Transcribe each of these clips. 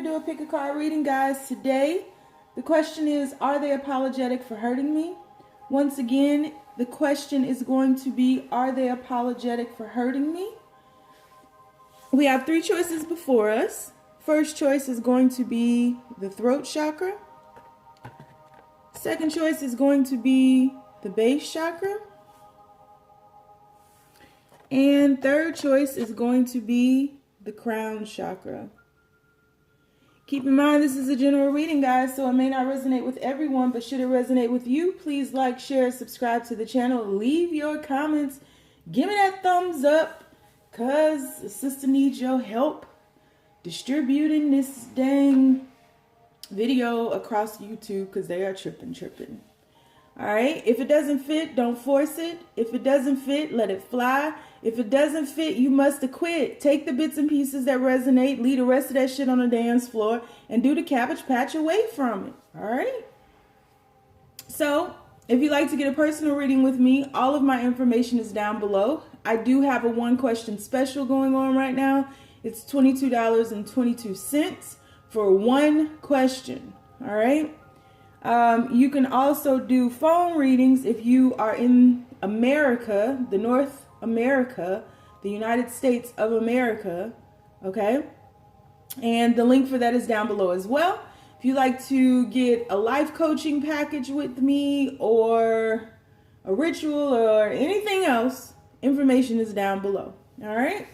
to do a pick a card reading, guys. Today, the question is, are they apologetic for hurting me? Once again, the question is going to be, are they apologetic for hurting me? We have three choices before us. First choice is going to be the throat chakra. Second choice is going to be the base chakra. And third choice is going to be the crown chakra. Keep in mind, this is a general reading, guys, so it may not resonate with everyone, but should it resonate with you, please like, share, subscribe to the channel, leave your comments, give me that thumbs up, because the sister needs your help distributing this dang video across YouTube, because they are tripping. All right, if it doesn't fit, don't force it. If it doesn't fit, let it fly. If it doesn't fit, you must quit. Take the bits and pieces that resonate, leave the rest of that shit on the dance floor, and do the Cabbage Patch away from it. All right? So, if you'd like to get a personal reading with me, all of my information is down below. I do have a one-question special going on right now. It's $22.22 for one question. All right? You can also do phone readings if you are in America, the North America, the United States of America, okay? And the link for that is down below as well. If you'd like to get a life coaching package with me or a ritual or anything else, information is down below, all right?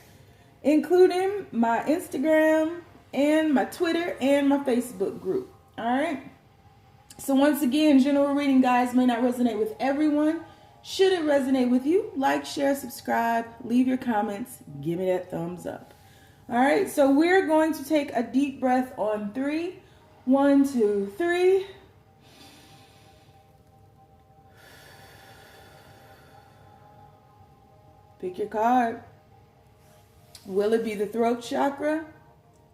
Including my Instagram and my Twitter and my Facebook group, all right? So once again, general reading, guys, may not resonate with everyone. Should it resonate with you, like, share, subscribe, leave your comments, give me that thumbs up. All right, so we're going to take a deep breath on 3. 1, 2, 3. Pick your card. Will it be the throat chakra?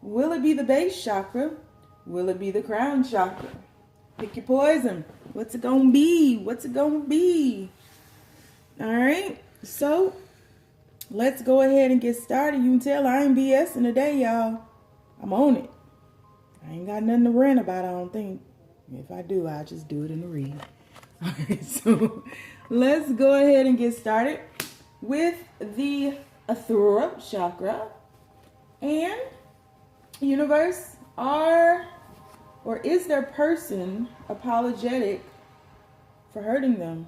Will it be the base chakra? Will it be the crown chakra? Pick your poison. What's it gonna be? What's it gonna be? All right, so let's go ahead and get started. You can tell I ain't BSing today, y'all. I'm on it. I ain't got nothing to rant about, I don't think. If I do, I'll just do it in the read. All right, so let's go ahead and get started with the throat chakra. And universe, is their person apologetic for hurting them?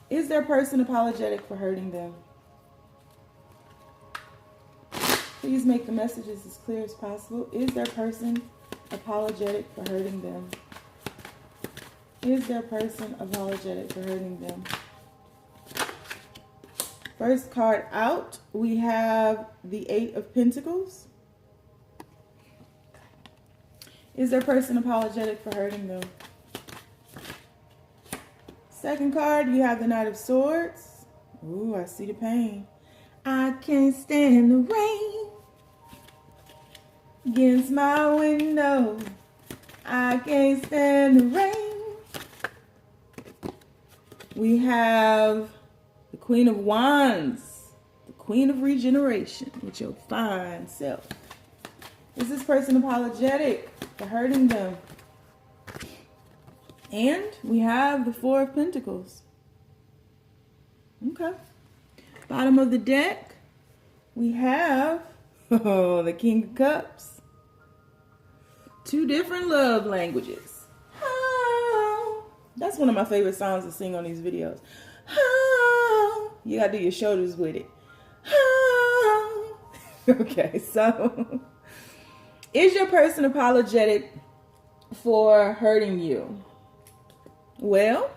Is their person apologetic for hurting them? Please make the messages as clear as possible. Is their person apologetic for hurting them? Is their person apologetic for hurting them? First card out, we have the 8 of Pentacles. Is their person apologetic for hurting them? Second card, you have the Knight of Swords. Ooh, I see the pain. I can't stand the rain against my window. I can't stand the rain. We have the Queen of Wands, the Queen of Regeneration with your fine self. Is this person apologetic for hurting them? And we have the 4 of Pentacles. Okay. Bottom of the deck, we have the King of Cups. 2 different love languages. Oh, that's one of my favorite songs to sing on these videos. Oh, you gotta do your shoulders with it. Oh. Okay, so is your person apologetic for hurting you? Well,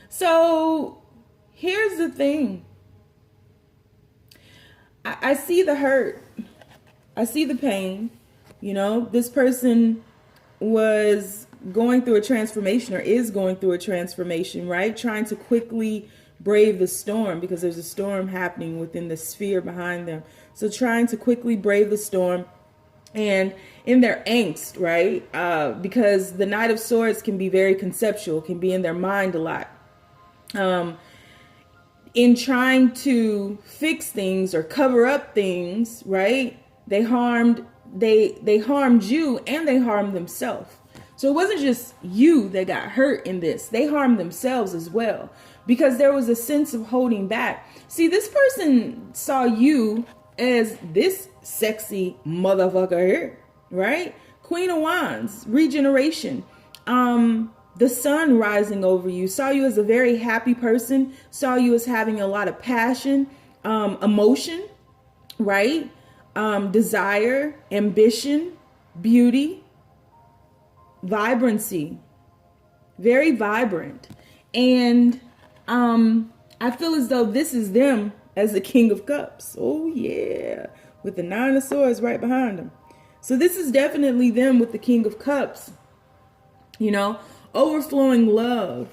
so here's the thing. I see the hurt. I see the pain. You know, this person was going through a transformation or is going through a transformation, right? Trying to quickly brave the storm because there's a storm happening within the sphere behind them. So trying to quickly brave the storm. And in their angst, right? Because the Knight of Swords can be very conceptual, can be in their mind a lot. in trying to fix things or cover up things, right? They harmed you, and they harmed themselves. So it wasn't just you that got hurt in this. They harmed themselves as well, because there was a sense of holding back. See, this person saw you as this sexy motherfucker here, right? Queen of Wands, regeneration, the sun rising over you, saw you as a very happy person, saw you as having a lot of passion, emotion, right? Desire, ambition, beauty, vibrancy, very vibrant. And I feel as though this is them as the King of Cups. Oh yeah, with the Nine of Swords right behind them. So this is definitely them with the King of Cups, you know, overflowing love,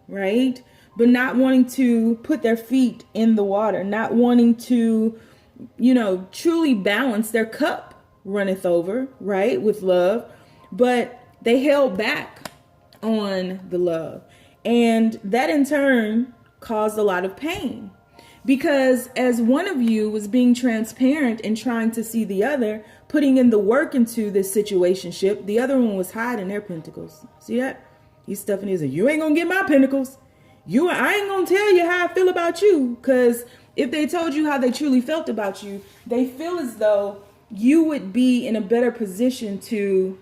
right? But not wanting to put their feet in the water, not wanting to, you know, truly balance. Their cup runneth over, right, with love, but they held back on the love. And that in turn caused a lot of pain, because as one of you was being transparent and trying to see the other, putting in the work into this situationship, the other one was hiding their pentacles. See that? He's stuffing his, you ain't gonna get my pentacles. I ain't gonna tell you how I feel about you, because if they told you how they truly felt about you, they feel as though you would be in a better position to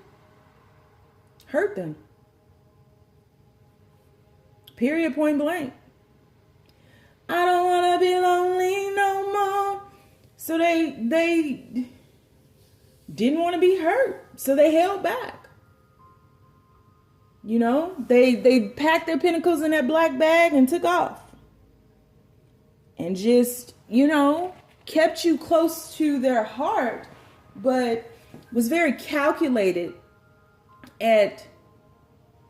hurt them. Period, point blank. I don't want to be lonely no more. So they didn't want to be hurt. So they held back. You know, they packed their pentacles in that black bag and took off. And just, you know, kept you close to their heart, but was very calculated at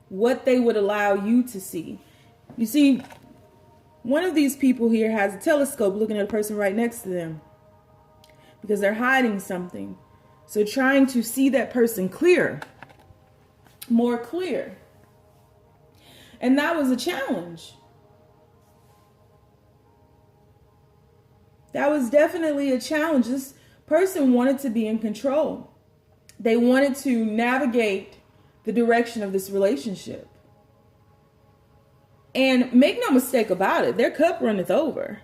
what they would allow you to see. You see, one of these people here has a telescope looking at a person right next to them, because they're hiding something. So trying to see that person clear, more clear. And that was a challenge. That was definitely a challenge. This person wanted to be in control. They wanted to navigate the direction of this relationship. And make no mistake about it, their cup runneth over.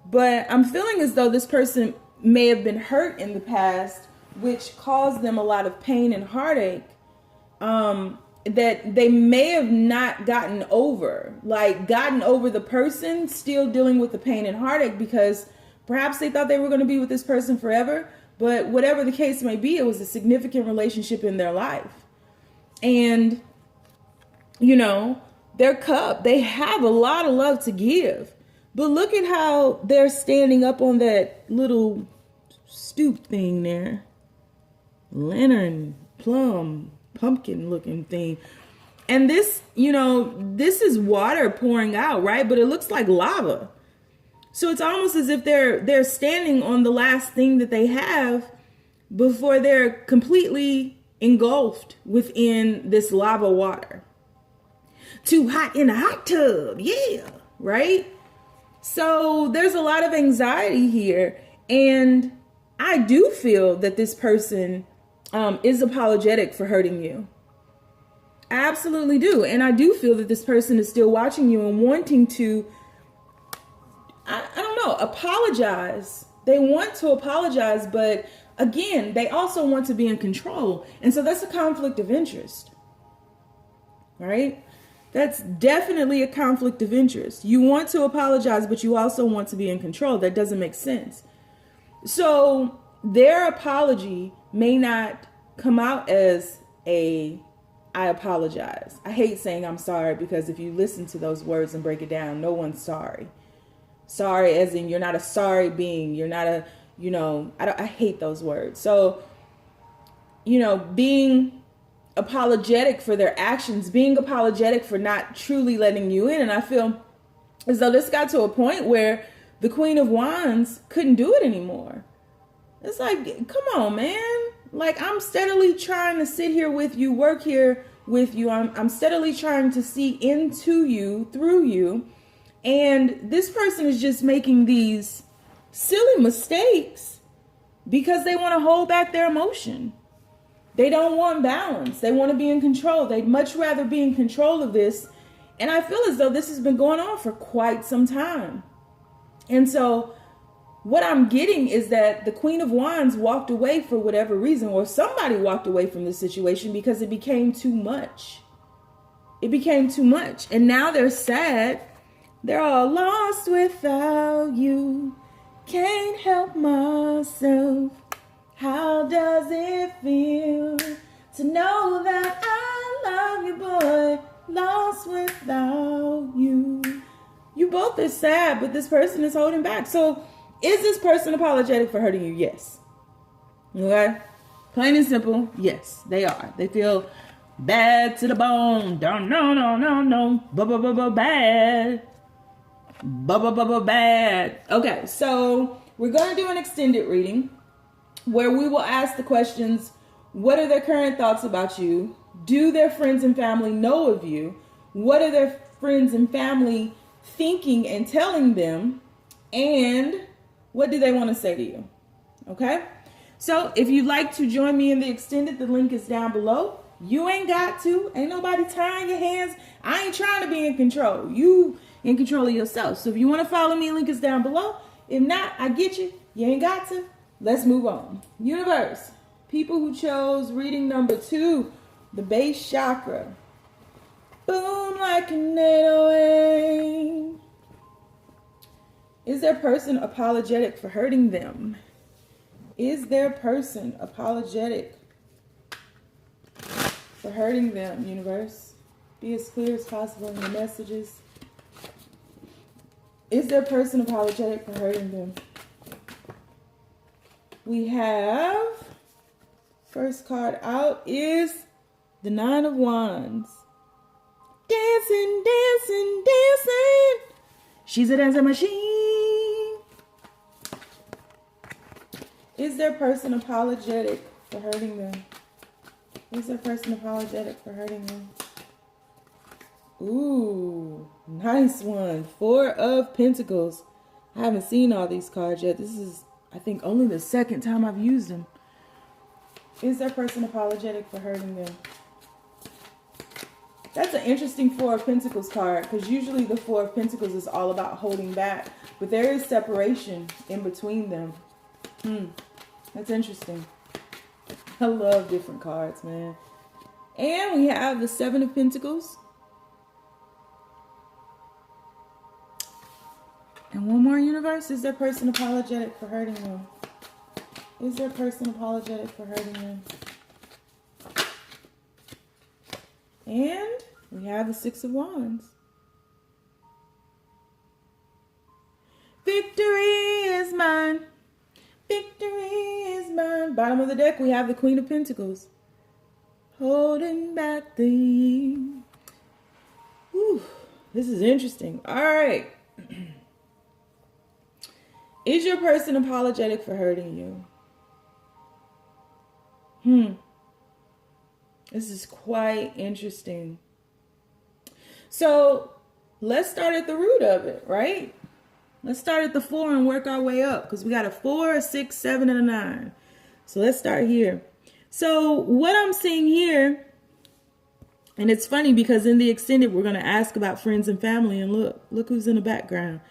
But I'm feeling as though this person may have been hurt in the past, which caused them a lot of pain and heartache, that they may have not gotten over. Like, gotten over the person, still dealing with the pain and heartache, because perhaps they thought they were going to be with this person forever. But whatever the case may be, it was a significant relationship in their life. And, you know, their cup, they have a lot of love to give. But look at how they're standing up on that little stoop thing there. Lantern, plum, pumpkin looking thing. And this, you know, this is water pouring out, right? But it looks like lava. So it's almost as if they're standing on the last thing that they have before they're completely engulfed within this lava water. Too hot in a hot tub. Yeah. Right? So there's a lot of anxiety here. And I do feel that this person is apologetic for hurting you. I absolutely do. And I do feel that this person is still watching you and wanting to, I don't know, apologize. They want to apologize, but again, they also want to be in control. And so that's a conflict of interest. Right? That's definitely a conflict of interest. You want to apologize, but you also want to be in control. That doesn't make sense. So their apology may not come out as I apologize. I hate saying I'm sorry, because if you listen to those words and break it down, no one's sorry. Sorry as in you're not a sorry being. You're not a, you know, I hate those words. So, you know, being apologetic for their actions, being apologetic for not truly letting you in. And I feel as though this got to a point where the Queen of Wands couldn't do it anymore. It's like, come on, man. Like, I'm steadily trying to sit here with you, work here with you. I'm steadily trying to see into you, through you, And this person is just making these silly mistakes because they want to hold back their emotion. They don't want balance. They want to be in control. They'd much rather be in control of this. And I feel as though this has been going on for quite some time. And so what I'm getting is that the Queen of Wands walked away for whatever reason, or somebody walked away from this situation because it became too much. It became too much. And now they're sad. They're all lost without you. Can't help myself. How does it feel to know that I love you, boy? Lost without you. You both are sad, but this person is holding back. So is this person apologetic for hurting you? Yes. Okay? Plain and simple, yes, they are. They feel bad to the bone. No. Bad. Bad. Okay, so we're going to do an extended reading where we will ask the questions: what are their current thoughts about you? Do their friends and family know of you? What are their friends and family thinking and telling them? And what do they want to say to you? Okay? So if you'd like to join me in the extended, the link is down below. You ain't got to. Ain't nobody tying your hands. I ain't trying to be in control. You in control of yourself. So if you want to follow me, link is down below. If not, I get you. You ain't got to. Let's move on. Universe, people who chose reading number 2, the base chakra. Boom like an 808. Is their person apologetic for hurting them? Is their person apologetic for hurting them, universe? Be as clear as possible in your messages. Is their person apologetic for hurting them? We have, first card out is the 9 of Wands. Dancing, dancing, dancing. She's a dancing machine. Is their person apologetic for hurting them? Is their person apologetic for hurting them? Ooh, nice one. 4 of Pentacles. I haven't seen all these cards yet. This is, I think, only the second time I've used them. Is their person apologetic for hurting them? That's an interesting 4 of Pentacles card, because usually the 4 of Pentacles is all about holding back, but there is separation in between them. That's interesting. I love different cards, man. And we have the 7 of Pentacles. And one more, universe. Is their person apologetic for hurting them? Is their person apologetic for hurting them? And we have the 6 of Wands. Victory is mine. Victory is mine. Bottom of the deck, we have the Queen of Pentacles. Holding back the... Whew, this is interesting. All right. Is your person apologetic for hurting you? This is quite interesting. So let's start at the root of it, right? Let's start at the 4 and work our way up, because we got a 4, a 6, 7, and a 9. So let's start here. So what I'm seeing here, and it's funny because in the extended, we're going to ask about friends and family, and look who's in the background.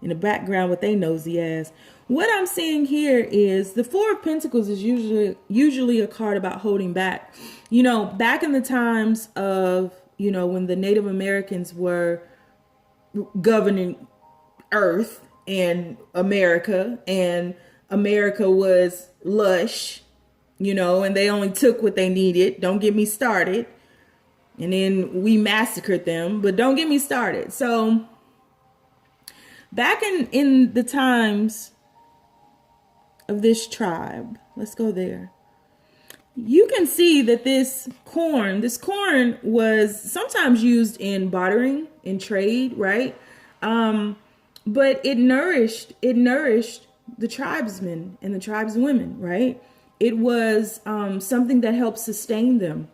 In the background with they nosy ass. What I'm seeing here is the 4 of Pentacles is usually a card about holding back. You know, back in the times of, you know, when the Native Americans were governing Earth and America was lush, you know, and they only took what they needed. Don't get me started. And then we massacred them, but don't get me started. So back in the times of this tribe, let's go there. You can see that this corn was sometimes used in bartering, in trade, right? But it nourished the tribesmen and the tribeswomen, right? It was something that helped sustain them.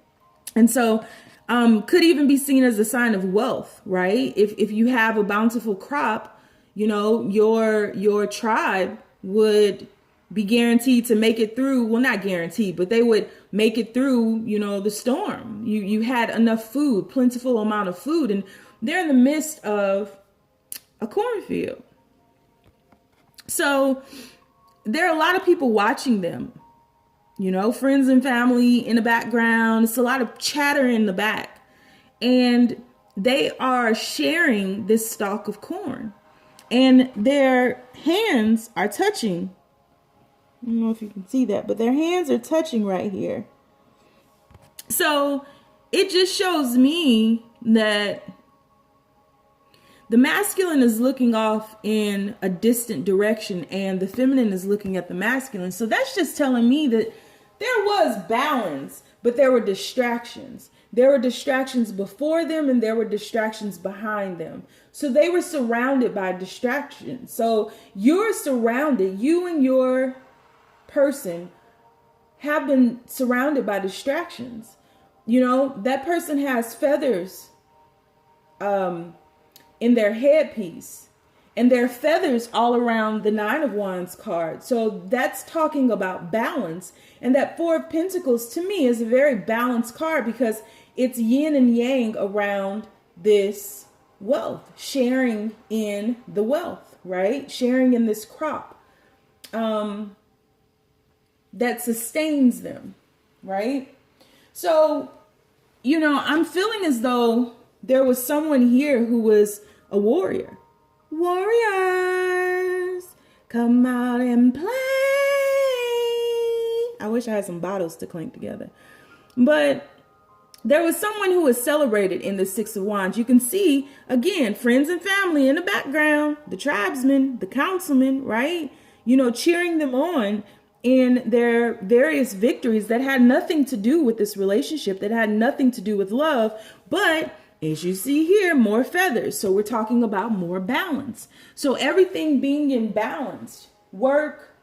And so Could even be seen as a sign of wealth, right? If you have a bountiful crop, you know, your tribe would be guaranteed to make it through. Well, not guaranteed, but they would make it through, you know, the storm. You had enough food, plentiful amount of food, and they're in the midst of a cornfield. So there are a lot of people watching them, you know, friends and family in the background. It's a lot of chatter in the back, and they are sharing this stalk of corn, and their hands are touching. I don't know if you can see that, but their hands are touching right here. So it just shows me that the masculine is looking off in a distant direction and the feminine is looking at the masculine. So that's just telling me that there was balance, but there were distractions. There were distractions before them and there were distractions behind them. So they were surrounded by distractions. So you're surrounded, you and your person have been surrounded by distractions. You know, that person has feathers in their headpiece, and there are feathers all around the 9 of Wands card. So that's talking about balance. And that 4 of Pentacles to me is a very balanced card because it's yin and yang around this wealth, sharing in the wealth, right? Sharing in this crop that sustains them, right? So, you know, I'm feeling as though there was someone here who was a warrior. Warriors, come out and play. I wish I had some bottles to clink together. But there was someone who was celebrated in the 6 of Wands. You can see, again, friends and family in the background, the tribesmen, the councilmen, right? You know, cheering them on in their various victories that had nothing to do with this relationship, that had nothing to do with love. But as you see here, more feathers. So we're talking about more balance. So everything being in balance, work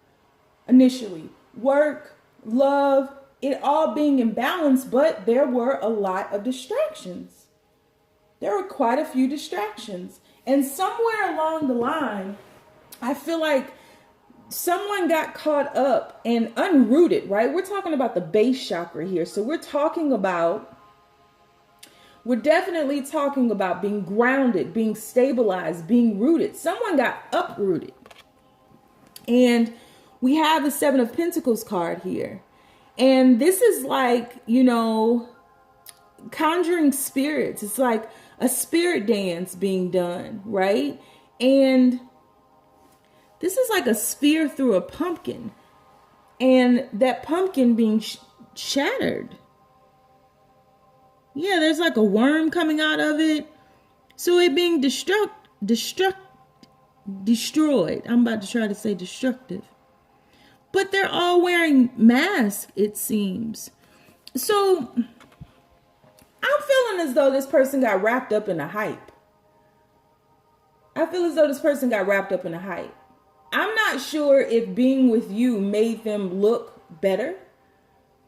initially, work, love, it all being in balance, but there were a lot of distractions. There were quite a few distractions. And somewhere along the line, I feel like someone got caught up and unrooted, right? We're talking about the base chakra here. So we're definitely talking about being grounded, being stabilized, being rooted. Someone got uprooted. And we have the 7 of Pentacles card here. And this is like, you know, conjuring spirits. It's like a spirit dance being done, right? And this is like a spear through a pumpkin, and that pumpkin being shattered. Yeah, there's like a worm coming out of it. So it being destroyed. I'm about to try to say destructive. But they're all wearing masks, it seems. So I'm feeling as though this person got wrapped up in a hype. I'm not sure if being with you made them look better.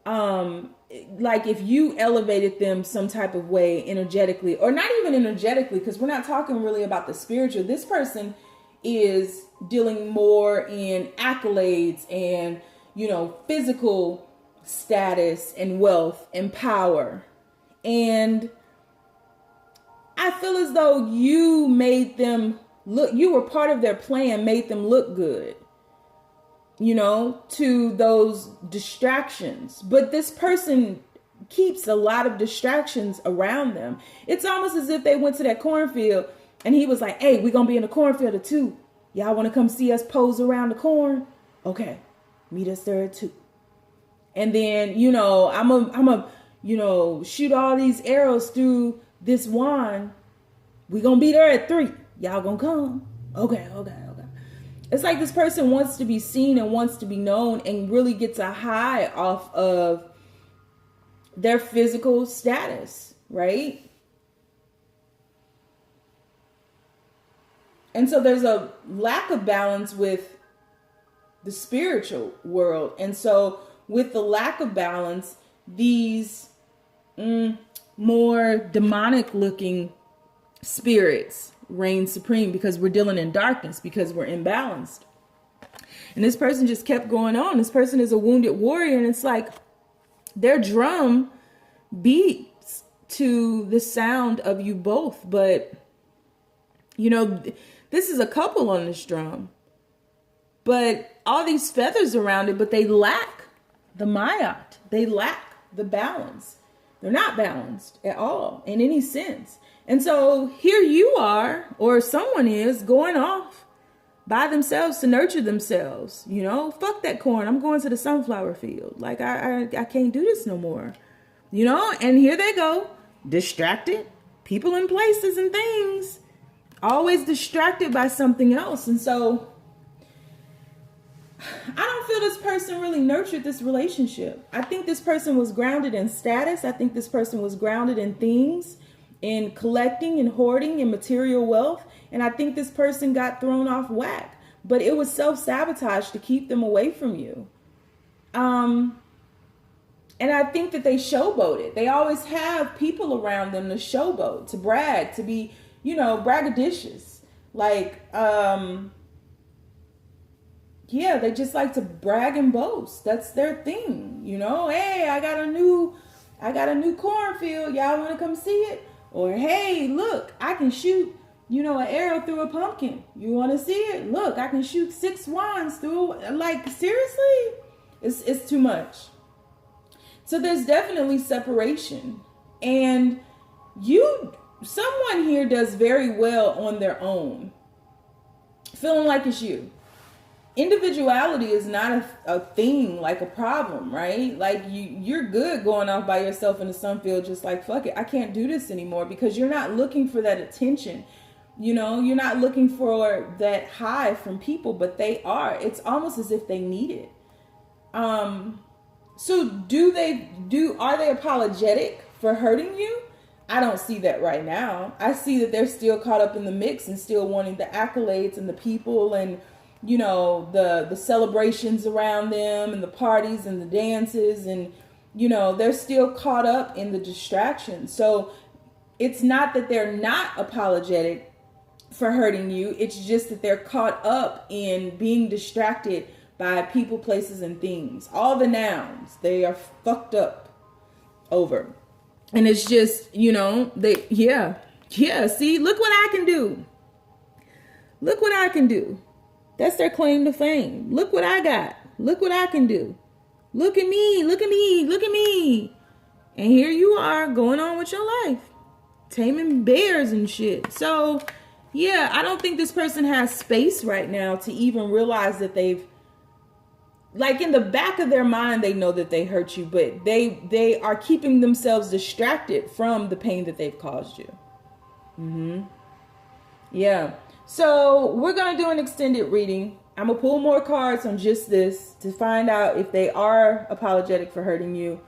Like if you elevated them some type of way energetically, or not even energetically, because we're not talking really about the spiritual. This person is dealing more in accolades and, you know, physical status and wealth and power. And I feel as though you made them look, you were part of their plan, made them look good, you know, to those distractions. But this person keeps a lot of distractions around them. It's almost as if they went to that cornfield and he was like, hey, we're going to be in the cornfield at 2. Y'all want to come see us pose around the corn? Okay, meet us there at 2. And then, you know, I'm a, you know, shoot all these arrows through this wand. We're going to be there at 3. Y'all gonna come? Okay. It's like this person wants to be seen and wants to be known and really gets a high off of their physical status, right? And so there's a lack of balance with the spiritual world. And so with the lack of balance, these more demonic looking spirits reign supreme because we're dealing in darkness, because we're imbalanced. And this person just kept going on. This person is a wounded warrior, and it's like their drum beats to the sound of you both. But, you know, this is a couple on this drum, but all these feathers around it, but they lack the mayat. They lack the balance. They're not balanced at all in any sense. And so here you are, or someone is, going off by themselves to nurture themselves. You know, fuck that corn. I'm going to the sunflower field. Like, I can't do this no more. You know, and here they go, distracted. People and places and things. Always distracted by something else. And so I don't feel this person really nurtured this relationship. I think this person was grounded in status. I think this person was grounded in things, in collecting and hoarding and material wealth. And I think this person got thrown off whack. But it was self-sabotage to keep them away from you. And I think that they showboated. They always have people around them to showboat, to brag, to be, you know, braggadocious. Like, yeah, they just like to brag and boast. That's their thing. You know, hey, I got a new cornfield. Y'all want to come see it? Or, hey, look, I can shoot, you know, an arrow through a pumpkin. You want to see it? Look, I can shoot 6 wands through. Like, seriously? It's too much. So there's definitely separation. And someone here does very well on their own, feeling like it's you. Individuality is not a thing, like a problem, right? Like you're good going off by yourself in the sunfield, just like, fuck it, I can't do this anymore, because you're not looking for that attention. You know, you're not looking for that high from people, but they are. It's almost as if they need it. So are they apologetic for hurting you? I don't see that right now. I see that they're still caught up in the mix and still wanting the accolades and the people and, you know, the celebrations around them and the parties and the dances, and, you know, they're still caught up in the distraction. So it's not that they're not apologetic for hurting you. It's just that they're caught up in being distracted by people, places, and things. All the nouns, they are fucked up over. And it's just, you know, see, look what I can do. Look what I can do. That's their claim to fame. Look what I got. Look what I can do. Look at me, look at me, look at me. And here you are going on with your life, taming bears and shit. So, yeah, I don't think this person has space right now to even realize that they've, like, in the back of their mind, they know that they hurt you, but they are keeping themselves distracted from the pain that they've caused you. Yeah. So we're going to do an extended reading. I'm going to pull more cards on just this to find out if they are apologetic for hurting you,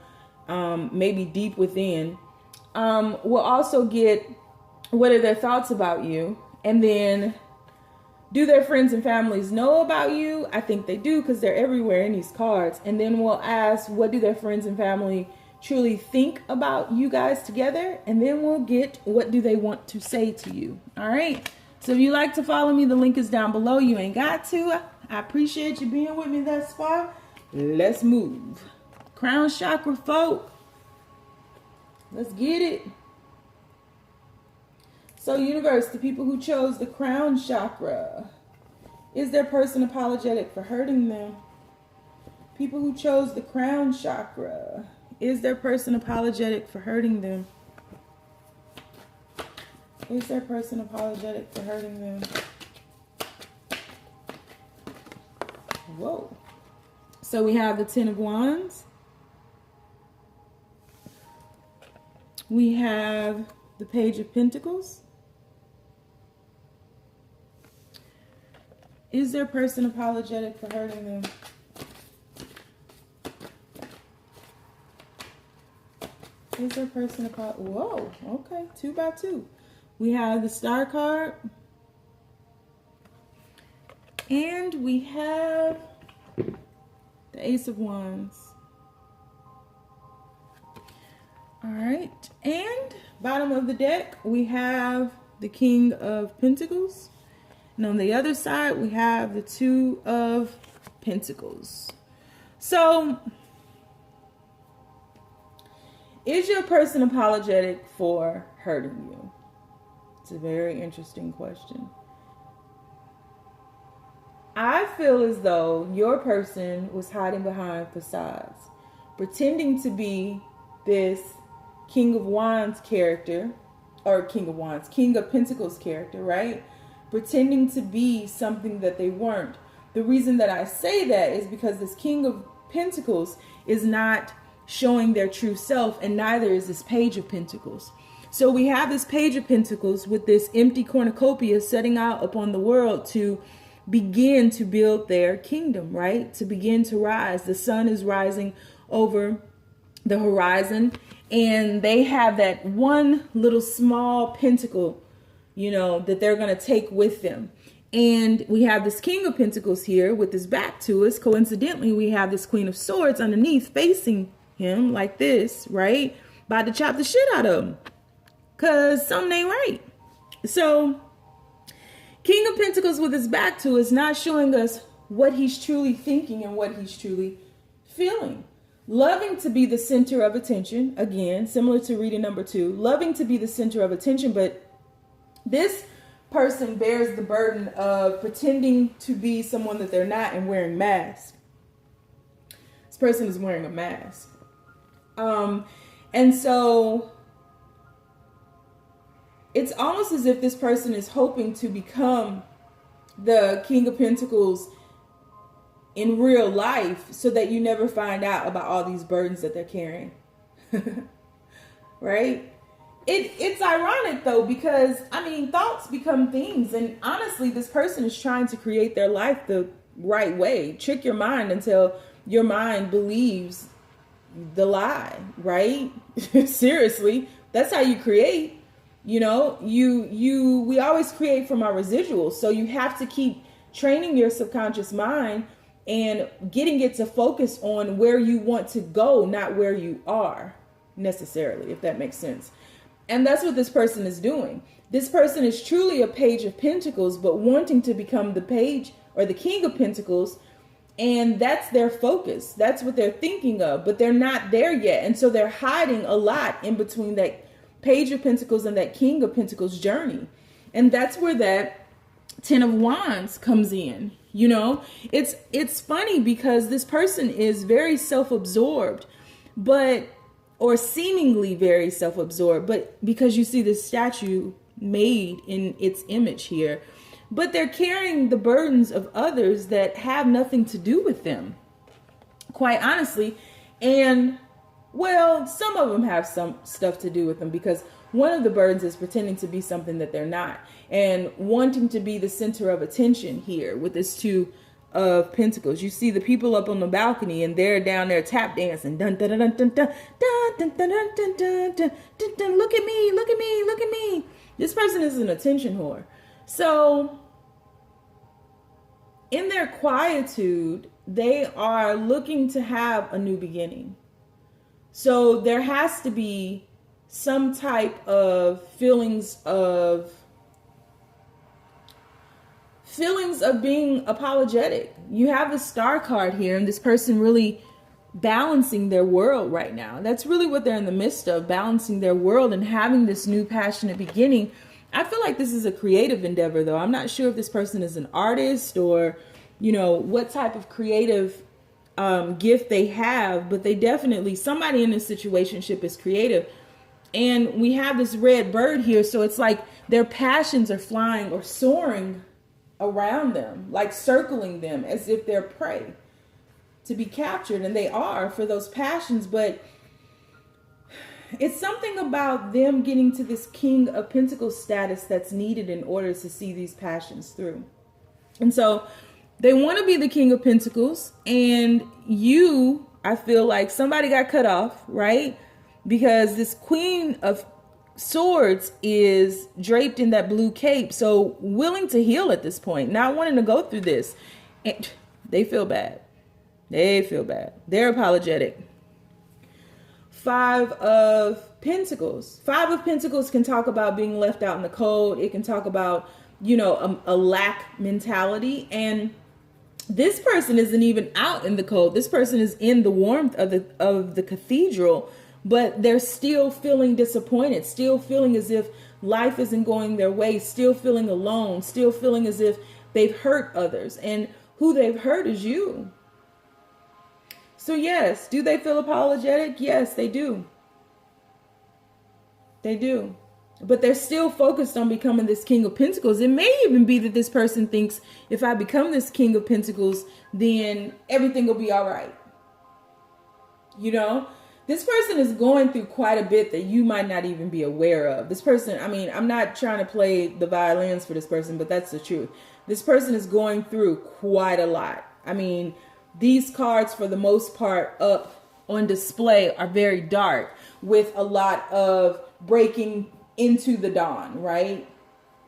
maybe deep within. We'll also get what are their thoughts about you, and then do their friends and families know about you? I think they do, because they're everywhere in these cards. And then we'll ask, what do their friends and family truly think about you guys together? And then we'll get, what do they want to say to you? All right. So if you like to follow me, the link is down below. You ain't got to. I appreciate you being with me thus far. Let's move. Crown chakra folk. Let's get it. So universe, the people who chose the crown chakra, is their person apologetic for hurting them? People who chose the crown chakra, is their person apologetic for hurting them? Is their person apologetic for hurting them? Whoa. So we have the 10 of Wands. We have the Page of Pentacles. Is their person apologetic for hurting them? Is their person whoa, okay, 2 by 2. We have the Star card. And we have the Ace of Wands. All right. And bottom of the deck, we have the King of Pentacles. And on the other side, we have the Two of Pentacles. So, is your person apologetic for hurting you? It's a very interesting question. I feel as though your person was hiding behind facades, pretending to be this King of Wands character, or King of Pentacles character, right? Pretending to be something that they weren't. The reason that I say that is because this King of Pentacles is not showing their true self, and neither is this Page of Pentacles. So we have this Page of Pentacles with this empty cornucopia setting out upon the world to begin to build their kingdom, right? To begin to rise. The sun is rising over the horizon, and they have that one little small pentacle, you know, that they're going to take with them. And we have this King of Pentacles here with his back to us. Coincidentally, we have this Queen of Swords underneath facing him like this, right? About to chop the shit out of him, because something ain't right. So King of Pentacles with his back to us, not showing us what he's truly thinking and what he's truly feeling. Loving to be the center of attention. Again, similar to reading number 2. Loving to be the center of attention, but this person bears the burden of pretending to be someone that they're not and wearing masks. This person is wearing a mask. And so it's almost as if this person is hoping to become the King of Pentacles in real life so that you never find out about all these burdens that they're carrying. Right? It's ironic though, because I mean, thoughts become things, and honestly, this person is trying to create their life the right way. Trick your mind until your mind believes the lie, right? Seriously, that's how you create. You know, we always create from our residuals. So you have to keep training your subconscious mind and getting it to focus on where you want to go, not where you are necessarily, if that makes sense. And that's what this person is doing. This person is truly a Page of Pentacles, but wanting to become the Page or the King of Pentacles. And that's their focus. That's what they're thinking of, but they're not there yet. And so they're hiding a lot in between that Page of Pentacles and that King of Pentacles journey. And that's where that 10 of Wands comes in. You know, it's funny because this person is very self-absorbed, or seemingly very self-absorbed, but because you see this statue made in its image here, but they're carrying the burdens of others that have nothing to do with them, quite honestly. And well, some of them have some stuff to do with them, because one of the burdens is pretending to be something that they're not, and wanting to be the center of attention here with this 2 of Pentacles. You see the people up on the balcony, and they're down there tap dancing. Dun, dun, dun, dun, dun, dun, dun, dun, dun, dun, dun, dun, dun, dun. Look at me, look at me, look at me. This person is an attention whore. So in their quietude, they are looking to have a new beginning. So there has to be some type of feelings of being apologetic. You have the Star card here, and this person really balancing their world right now. That's really what they're in the midst of, balancing their world and having this new passionate beginning. I feel like this is a creative endeavor, though. I'm not sure if this person is an artist or, you know, what type of creative gift they have, but they definitely, somebody in this situationship is creative. And we have this red bird here, so it's like their passions are flying or soaring around them, like circling them as if they're prey to be captured, and they are for those passions. But it's something about them getting to this King of Pentacles status that's needed in order to see these passions through. And so they want to be the King of Pentacles, and I feel like somebody got cut off, right? Because this Queen of Swords is draped in that blue cape, so willing to heal at this point, not wanting to go through this. And they feel bad. They feel bad. They're apologetic Five of Pentacles. Five of Pentacles can talk about being left out in the cold. It can talk about, you know, a lack mentality. And this person isn't even out in the cold. This person is in the warmth of the cathedral, but they're still feeling disappointed, still feeling as if life isn't going their way, still feeling alone, still feeling as if they've hurt others. And who they've hurt is you. So yes, do they feel apologetic? Yes, they do. They do. But they're still focused on becoming this King of Pentacles. It may even be that this person thinks, if I become this King of Pentacles, then everything will be all right. You know, this person is going through quite a bit that you might not even be aware of. This person, I mean, I'm not trying to play the violins for this person, but that's the truth. This person is going through quite a lot. I mean, these cards, for the most part, up on display are very dark, with a lot of breaking into the dawn, right?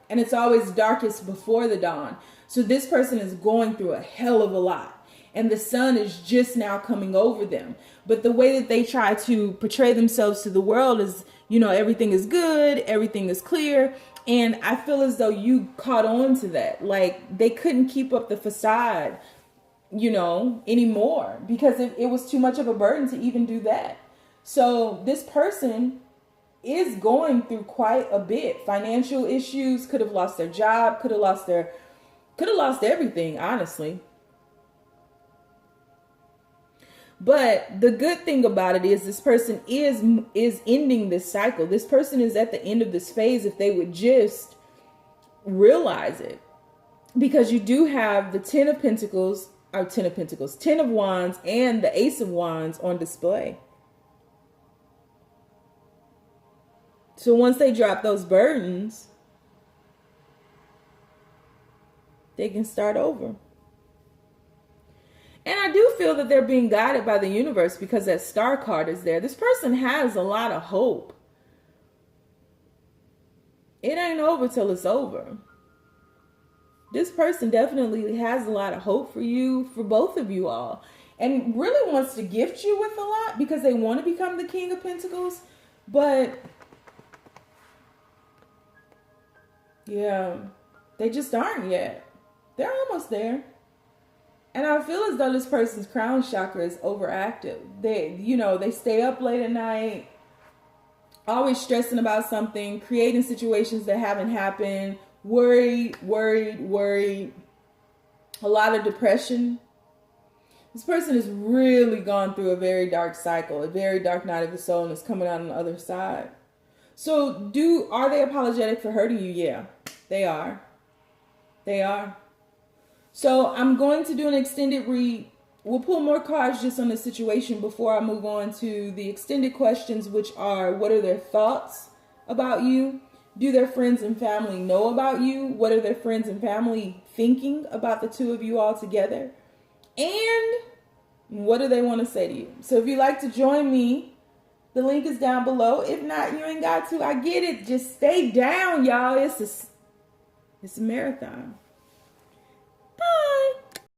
And it's always darkest before the dawn. So this person is going through a hell of a lot, and the sun is just now coming over them. But the way that they try to portray themselves to the world is, you know, everything is good, everything is clear. And I feel as though you caught on to that. Like, they couldn't keep up the facade, you know, anymore, because it was too much of a burden to even do that. So this person is going through quite a bit. Financial issues, could have lost their job, could have lost everything, honestly. But the good thing about it is this person is ending this cycle. This person is at the end of this phase if they would just realize it. Because you do have the Ten of Wands and the Ace of Wands on display. So once they drop those burdens, they can start over. And I do feel that they're being guided by the universe because that star card is there. This person has a lot of hope. It ain't over till it's over. This person definitely has a lot of hope for you, for both of you all. And really wants to gift you with a lot because they want to become the King of Pentacles. But yeah, they just aren't yet. They're almost there. And I feel as though this person's crown chakra is overactive. They stay up late at night, always stressing about something, creating situations that haven't happened, worried. A lot of depression. This person has really gone through a very dark cycle, a very dark night of the soul, and is coming out on the other side. So are they apologetic for hurting you? Yeah, they are. They are. So I'm going to do an extended read. We'll pull more cards just on the situation before I move on to the extended questions, which are, what are their thoughts about you? Do their friends and family know about you? What are their friends and family thinking about the two of you all together? And what do they want to say to you? So if you'd like to join me, the link is down below. If not, you ain't got to. I get it. Just stay down, y'all. It's a marathon.